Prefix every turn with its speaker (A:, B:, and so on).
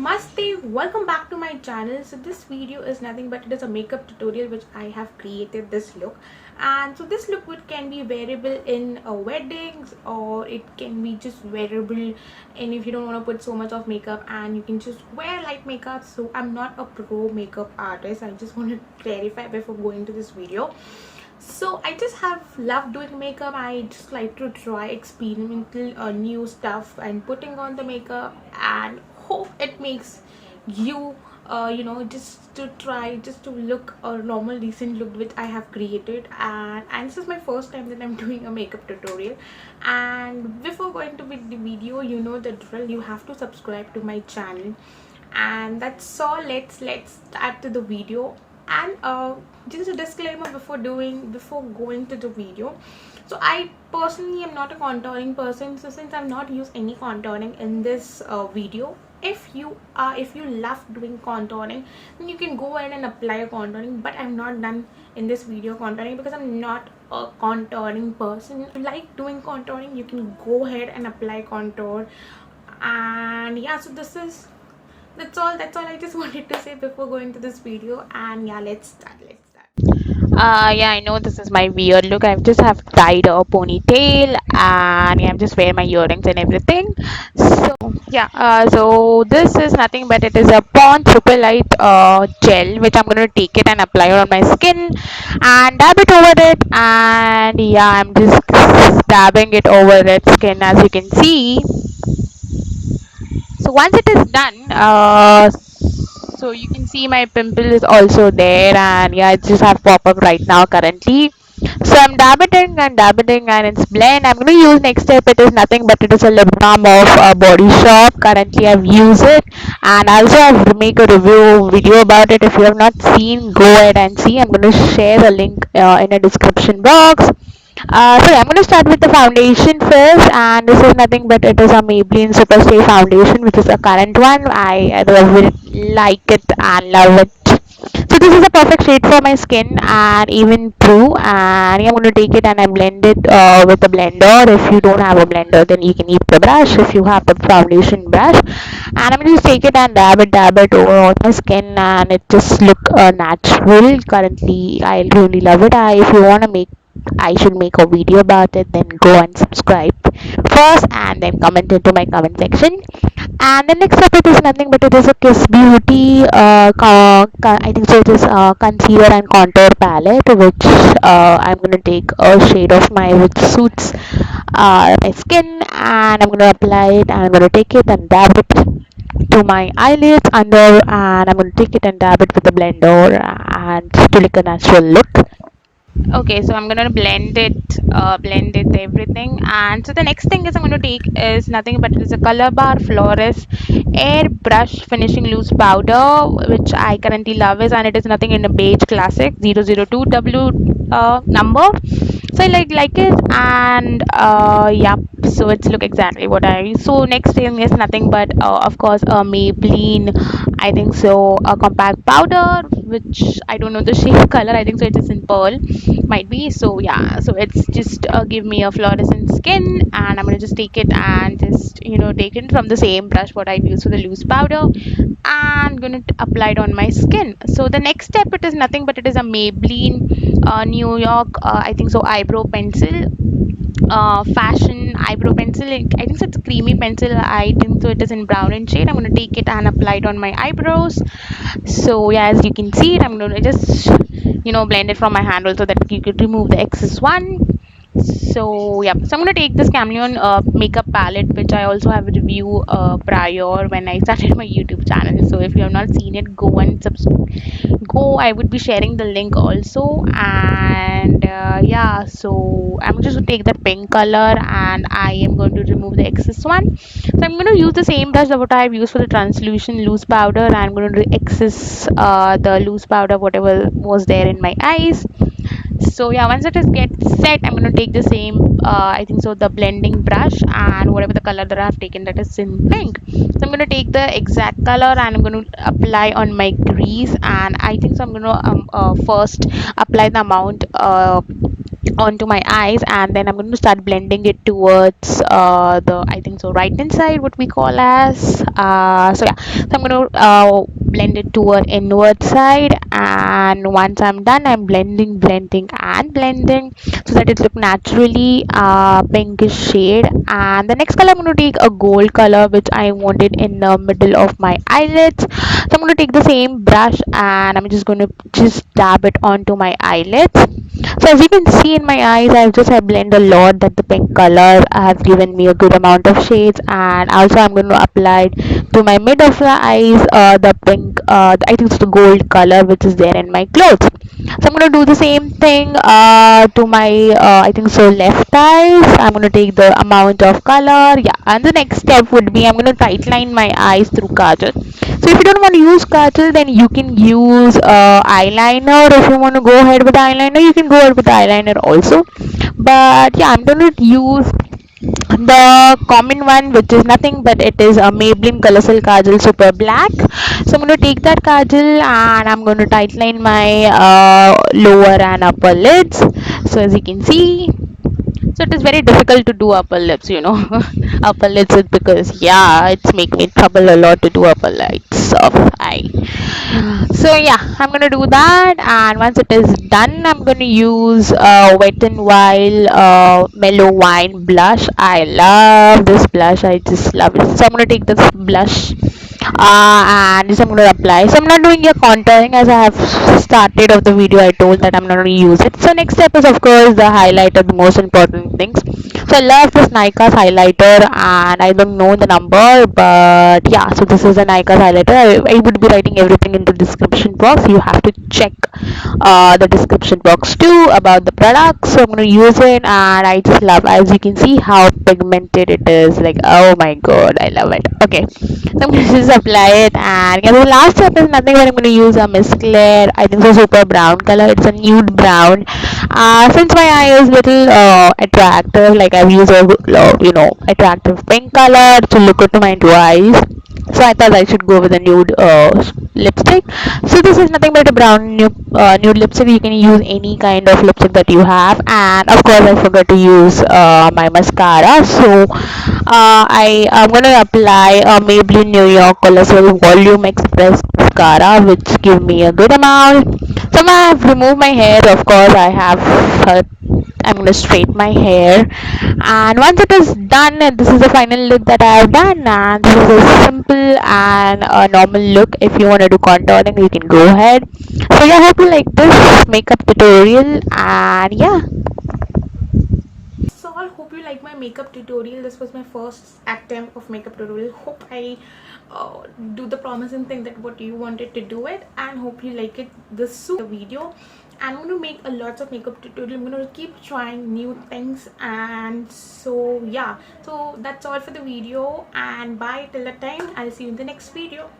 A: Namaste, welcome back to my channel. So this video is nothing but it is a makeup tutorial which I have created this look. And so this look can be wearable in weddings, or it can be just wearable and if you don't want to put so much of makeup, and you can just wear light makeup. So I'm not a pro makeup artist, I just want to clarify before going to this video. So I just have loved doing makeup. I just like to try experimental new stuff and putting on the makeup, and hope it makes you just to try, just to look a normal decent look which I have created. And this is my first time that I'm doing a makeup tutorial. And before going to the video, you know the drill, you have to subscribe to my channel. And that's all. Let's start to the video. And just a disclaimer before going to the video. So I personally am not a contouring person, so since I'm not used any contouring in this video, if you love doing contouring, then you can go ahead and apply a contouring, but I'm not done in this video contouring because I'm not a contouring person. If you like doing contouring, you can go ahead and apply contour. And yeah, so that's all I just wanted to say before going to this video. And yeah, let's start.
B: Yeah, I know this is my weird look. I just have tied a ponytail and yeah, I'm just wearing my earrings and everything. So yeah, so this is nothing but it is a Pond Super Light gel, which I'm gonna take it and apply it on my skin and dab it over it. And yeah, I'm just dabbing it over its skin, as you can see. So once it is done, so you can see my pimple is also there, and yeah, it just have pop up right now currently. So I'm dabbing and it's blend. I'm gonna use next step. It is nothing but it is a lip balm of Body Shop. Currently I've used it, and also I've make a review video about it. If you have not seen, go ahead and see. I'm gonna share the link in a description box. So yeah, I'm going to start with the foundation first, and this is nothing but it is a Maybelline Superstay foundation, which is a current one. I really like it and love it. So this is a perfect shade for my skin and even through. And yeah, I'm going to take it and I blend it with a blender. If you don't have a blender, then you can use the brush. If you have the foundation brush, and I'm going to just take it and dab it over all my skin, and it just look natural. Currently, I really love it. If you want to make I should make a video about it, then go and subscribe first and then comment into my comment section. And the next up, it is nothing but it is a Kiss Beauty I think so it is concealer and contour palette, which I'm going to take a shade of my which suits my skin, and I'm going to apply it, and I'm going to take it and dab it to my eyelids under, and I'm going to take it and dab it with a blender and to like a natural look. Okay, so I'm gonna blend it everything. And so the next thing is I'm gonna take is nothing but it is a Colorbar Flores Airbrush Finishing Loose Powder, which I currently love is, and it is nothing in a beige classic 002W number. So I like it, and yeah, so it's look exactly what I. So next thing is nothing but of course a Maybelline, I think so, a compact powder, which I don't know the shade color. I think so it is in pearl, might be. So yeah, so it's just give me a fluorescent skin, and I'm gonna just take it and just take it from the same brush what I've used for the loose powder, and gonna apply it on my skin. So the next step, it is nothing but it is a Maybelline New York, I think so, eyebrow pencil, fashion eyebrow pencil. I think so it's a creamy pencil. I think so it is in brown in shade. I'm going to take it and apply it on my eyebrows. So yeah, as you can see it, I'm going to just blend it from my hand also, that you could remove the excess one. So yeah, so I'm gonna take this Cameleon makeup palette, which I also have a review prior when I started my YouTube channel. So if you have not seen it, go and go. I would be sharing the link also. And yeah, so I'm just gonna take the pink color, and I am going to remove the excess one. So I'm going to use the same brush that what I've used for the translucent loose powder, and I'm going to excess the loose powder whatever was there in my eyes. So yeah, once it is get set, I'm going to take the same I think so the blending brush, and whatever the color that I have taken, that is in pink. So I'm going to take the exact color and I'm going to apply on my crease. And I think so I'm going to first apply the amount onto my eyes, and then I'm going to start blending it towards the, I think so, right hand side, what we call as so yeah, so I'm going to blend it toward inward side, and once I'm done, I'm blending and blending so that it look naturally pinkish shade. And the next color, I'm going to take a gold color which I wanted in the middle of my eyelids. So I'm going to take the same brush and I'm just going to just dab it onto my eyelids. So as you can see in my eyes, I've just have blend a lot that the pink color has given me a good amount of shades. And also I'm going to apply to my mid of the eyes the pink, I think it's the gold color which is there in my clothes. So I'm going to do the same thing to my I think so left eyes. I'm going to take the amount of color, yeah, and the next step would be I'm going to tightline my eyes through kajal. So if you don't want to use kajal, then you can use eyeliner. If you want to go ahead with eyeliner, you can go ahead with eyeliner also. But yeah, I'm going to use the common one, which is nothing but it is a Maybelline colossal kajal super black. So I'm going to take that kajal and I'm going to tightline my lower and upper lids. So as you can see, so it is very difficult to do upper lips, you know. Upper lips is because yeah, it's make me trouble a lot to do upper lips of eye. So yeah, I'm gonna do that, and once it is done, I'm gonna use Wet n Wild Mellow Wine blush. I love this blush. I just love it. So I'm gonna take this blush and just I'm gonna apply. So I'm not doing a contouring as I have started of the video. I told that I'm not gonna use it. So next step is of course the highlighter, the most important things. So I love this Nika's highlighter, and I don't know the number, but yeah, so this is a Nika's highlighter. I would be writing everything in the description box. You have to check the description box too about the product. So I'm gonna use it, and I just love, as you can see, how pigmented it is. Like, oh my god, I love it. Okay, so I'm gonna just apply it, and yeah, the last step is nothing but I'm gonna use a Claire, I think so, super brown color. It's a nude brown. Since my eye is little attractive, like I've used a attractive pink color to look into my two eyes. So I thought I should go with a nude lipstick. So this is nothing but a brown nude lipstick. You can use any kind of lipstick that you have, and of course I forgot to use my mascara. So I'm gonna apply Maybelline New York Colossal Volume Express mascara, which give me a good amount. So I have removed my hair. Of course I have I'm gonna straighten my hair, and once it is done, this is the final look that I have done, and this is a simple and a normal look. If you want to do contouring, you can go ahead. So yeah, I hope you like this makeup tutorial, and yeah.
A: So I hope you like my makeup tutorial. This was my first attempt of makeup tutorial. Hope I do the promising thing that what you wanted to do it, and hope you like it this video. I'm going to make a lots of makeup tutorial. I'm going to keep trying new things, and so yeah, so that's all for the video, and bye till that time. I'll see you in the next video.